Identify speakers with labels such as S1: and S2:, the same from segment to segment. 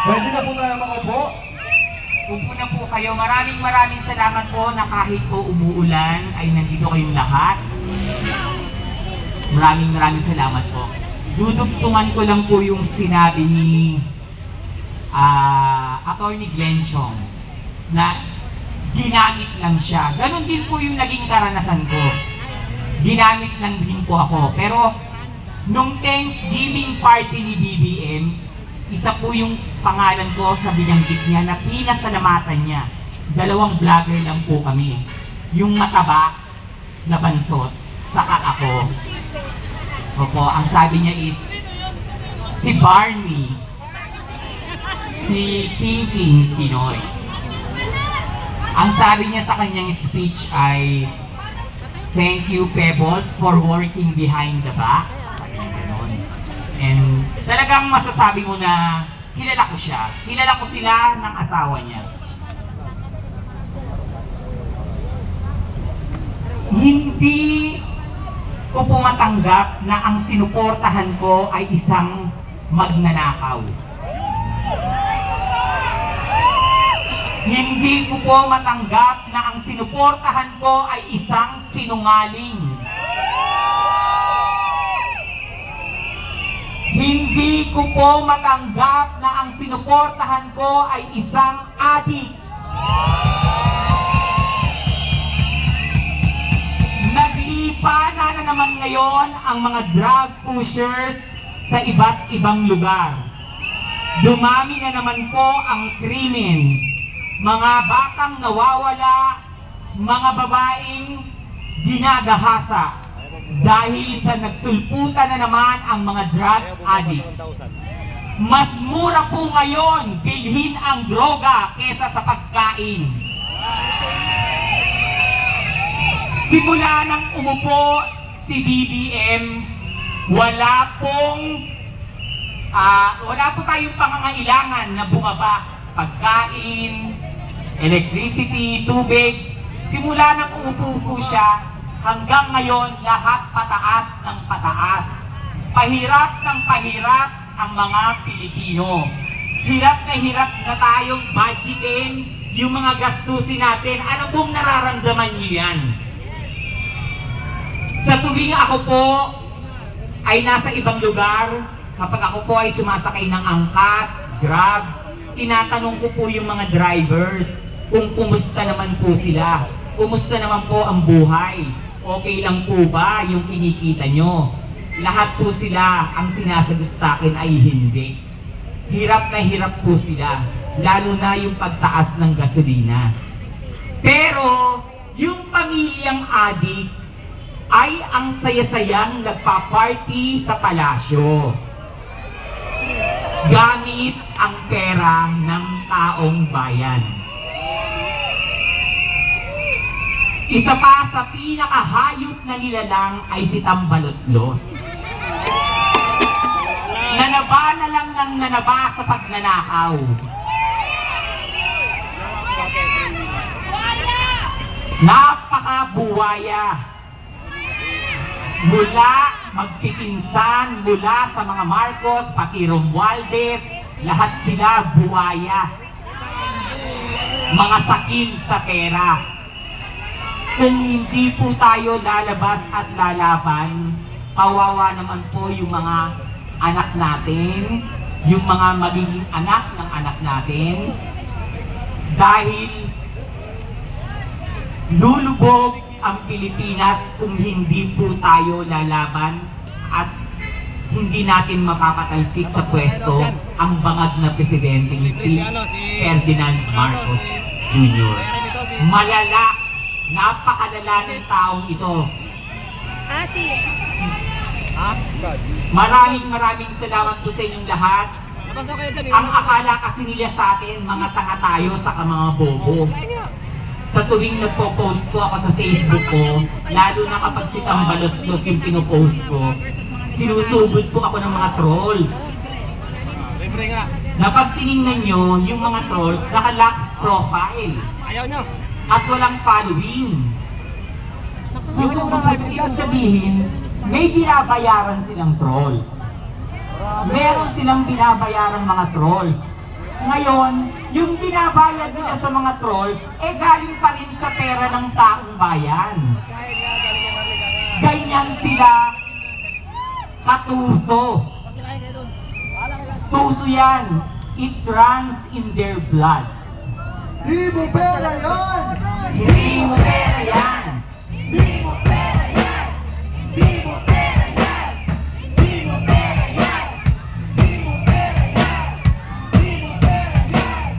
S1: Pwede na po tayo makaupo?
S2: Upo na po kayo. Maraming salamat po na kahit po umuulan ay nandito kayong lahat. Maraming salamat po. Dudugtungan ko lang po yung sinabi ni Attorney Glenn Chong na ginamit lang siya. Ganon din po yung naging karanasan ko. Ginamit lang din po ako. Pero nung Thanksgiving party ni BBM, isa po yung pangalan ko sa binanggit niya na pinasalamatan niya. 2 vlogger lang po kami. Yung mataba na bansot, saka ako. Opo, ang sabi niya is, si Barney, si Thinking Pinoy. Ang sabi niya sa kanyang speech ay, thank you Pebbles for working behind the back. Sabi niya gano'n. And talagang masasabi mo na kilala ko siya. Kilala ko sila ng asawa niya. Hindi ko po matanggap na ang sinuportahan ko ay isang magnanakaw. Hindi ko po matanggap na ang sinuportahan ko ay isang sinungaling. Hindi ko po matanggap na ang sinuportahan ko ay isang adik. Naglipa na naman ngayon ang mga drug pushers sa iba't ibang lugar. Dumami na naman po ang krimen. Mga batang nawawala, mga babaeng ginagahasa dahil sa nagsulputan na naman ang mga drug addicts. Mas mura po ngayon bilhin ang droga kesa sa pagkain. Simula nang umupo si BBM, wala po tayong pangangailangan na bumaba. Pagkain, electricity, tubig. Simula nang umupo po siya, hanggang ngayon lahat pataas ng pataas. Pahirap ng pahirap ang mga Pilipino. Hirap na tayong budgetin yung mga gastusin natin. Alam mong nararamdaman niyo yan. Sa tuwing ako po ay nasa ibang lugar, kapag ako po ay sumasakay ng angkas, Grab, tinatanong ko po yung mga drivers kung kumusta naman po sila. Kumusta naman po ang buhay? Okay lang po ba yung kinikita nyo? Lahat po sila, ang sinasagot sa akin ay hindi. Hirap na hirap po sila, lalo na yung pagtaas ng gasolina. Pero yung pamilyang adik ay ang saya-sayang nagpa-party sa palasyo gamit ang pera ng taong bayan. Isa pa sa pinakahayop na nilalang ay si Tambaloslos. Nanaba na lang ng nanaba sa pagnanakaw. Napakabuwaya. Mula magpipinsan, mula sa mga Marcos, pati Romualdez, lahat sila buwaya. Mga sakim sa pera. Kung hindi po tayo lalabas at lalaban, kawawa naman po yung mga anak natin, yung mga magiging anak ng anak natin, dahil lulubog ang Pilipinas kung hindi po tayo lalaban at hindi natin mapapatalsik sa pwesto ang bangag na presidente ni si Ferdinand Marcos Jr. Malala, napakalala ng taong ito. Maraming salamat po sa inyong lahat. Ang akala kasi nila sa atin, mga tanga tayo sa mga bobo. Sa tuwing nagpo-post ko ako sa Facebook ko, lalo na kapag si Tambaloslos yung pinopost ko, sinusugod po ako ng mga trolls. Na pag tinignan nyo, yung mga trolls, naka-lock profile. At walang following. Susugod po sa ibig sabihin, may binabayaran silang trolls. Meron silang binabayarang mga trolls. Ngayon, yung binabayad nila sa mga trolls, galing pa rin sa pera ng taong bayan. Ganyan sila katuso. Tuso yan. It runs in their blood.
S1: Di mo pera yan!
S2: Hindi mo pera yan.
S1: Di mo pera yan! Di mo pera yan! Di mo pera yan! Di mo pera yan! Di mo pera yan!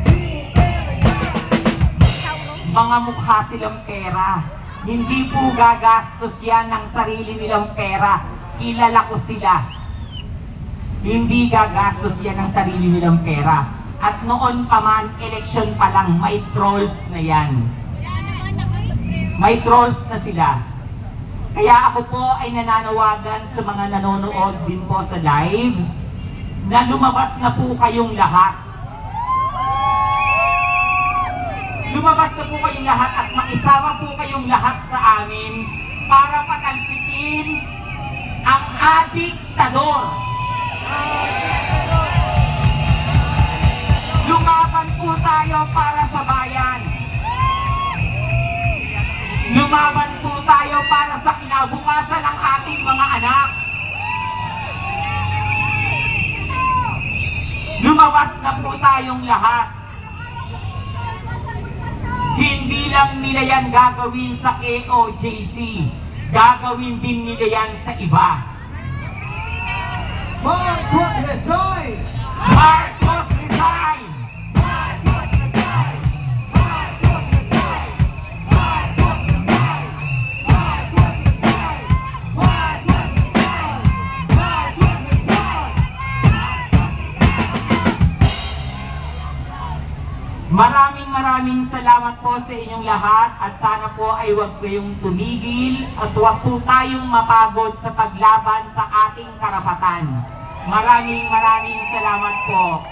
S1: Di mo pera yan!
S2: Mga mukha silang pera. Hindi po gagastos yan ng sarili nilang pera. Kilala ko sila. Hindi gagastos yan ng sarili nilang pera. At noon pa man, election pa lang, may trolls na yan. May trolls na sila. Kaya ako po ay nananawagan sa mga nanonood din po sa live na lumabas na po kayong lahat. Lumabas na po kayong lahat at makisama po kayong lahat sa amin para patalsikin ang adiktador. Lumaban po tayo para sa bayan. Lumaban po tayo para sa kinabukasan ng ating mga anak. Lumabas na po tayong lahat. Hindi lang nila yan gagawin sa KOJC. Gagawin din nila yan sa iba.
S1: Marcos resign!
S2: Marcos resign!
S1: Marcos resign! Marcos resign! Marcos resign! Marcos resign! Marcos resign! Marcos resign!
S2: Maraming salamat po sa inyong lahat at sana po ay huwag kayong tumigil at huwag po tayong mapagod sa paglaban sa ating karapatan. Maraming salamat po.